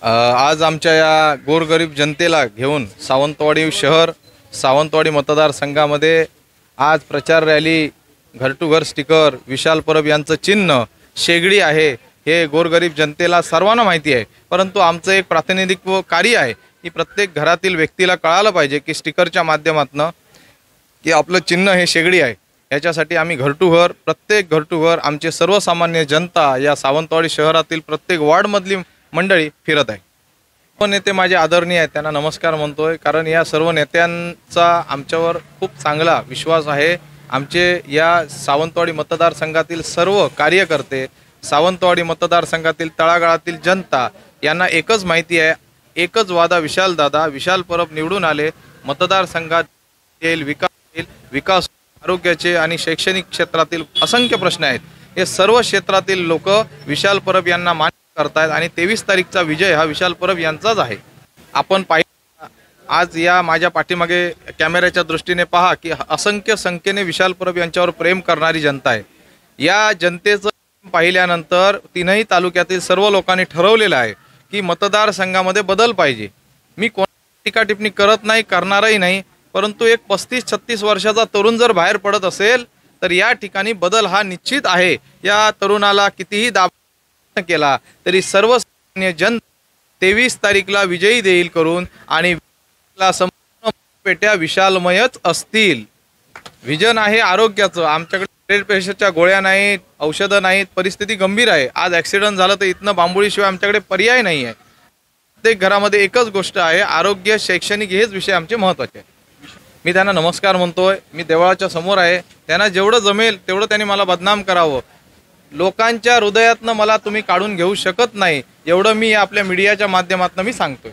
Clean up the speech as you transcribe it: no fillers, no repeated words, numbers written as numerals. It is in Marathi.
आज आमच्या या गोरगरीब जनतेला घेऊन सावंतवाडी शहर सावंतवाडी मतदारसंघामध्ये आज प्रचार रॅली, घर टू घर स्टिकर, विशाल परब यांचं चिन्ह शेगडी आहे हे गोरगरीब जनतेला सर्वांना माहिती आहे। परंतु आमचं एक प्रातिनिधित्व कार्य आहे की प्रत्येक घरातील व्यक्तीला कळालं पाहिजे की स्टिकरच्या माध्यमातून की आपलं चिन्ह हे शेगडी आहे। याच्यासाठी आम्ही घर टू घर, प्रत्येक घर टू घर आमचे सर्वसामान्य जनता या सावंतवाडी शहरातील प्रत्येक वॉर्डमधली मंडळी फिरत आहे। सर्व नेते माझे आदरणीय आहेत, त्यांना नमस्कार म्हणतोय, कारण या सर्व नेत्यांचा आमच्यावर खूप चांगला विश्वास आहे। आमचे या सावंतवाडी मतदारसंघातील सर्व कार्यकर्ते, सावंतवाडी मतदारसंघातील तळागाळातील जनता यांना एकच माहिती आहे, एकच वादा विशाल परब निवडून आले, मतदारसंघात येईल विकास, आरोग्याचे आणि शैक्षणिक क्षेत्रातील असंख्य प्रश्न आहेत। हे सर्व क्षेत्रातील लोक विशाल परब यांना मान्य करतायत आणि 23 तारीखचा विजय हा विशाल परब यांचाच आहे। आपण आज या माझ्या पाठीमागे कॅमेऱ्याच्या दृष्टीने पहा की असंख्य संख्येने विशाल परब यांच्यावर प्रेम करणारी जनता आहे। या जनतेचं पाहिल्यानंतर तीनही तालुक्यातील सर्व लोकांनी ठरवलेलं आहे की मतदारसंघामध्ये बदल पाहिजे। मी कोणाची टीका टिप्पणी करत नाही, करणारही नाही, परंतु एक 35-36 वर्षाचा तरुण जर बाहेर पडत असेल तर या ठिकाणी बदल हा निश्चित आहे। या तरुणाला कितीही दाब केला तरी सर्वसामान्य जनता 23 तारीखला विजयी देईल करून आणि संपूर्ण पेट्या विशालमयच असतील। विजन आहे आरोग्याचं, आमच्याकडे ब्लड प्रेशरच्या गोळ्या नाहीत, औषधं नाहीत, परिस्थिती गंभीर आहे। आज ॲक्सिडेंट झालं तर इथनं बांबोळीशिवाय आमच्याकडे पर्याय नाही आहे। प्रत्येक घरामध्ये एकच गोष्ट आहे, आरोग्य, शैक्षणिक हेच विषय आमचे महत्त्वाचे आहेत। मी त्यांना नमस्कार म्हणतोय, मी देवळाच्या समोर आहे, त्यांना जेवढं जमेल तेवढं त्यांनी मला बदनाम करावं। लोकांच्या हृदयातनं मला तुम्ही काढून घेऊ शकत नाही, एवढं मी आपल्या मीडियाच्या माध्यमातून मी सांगतोय।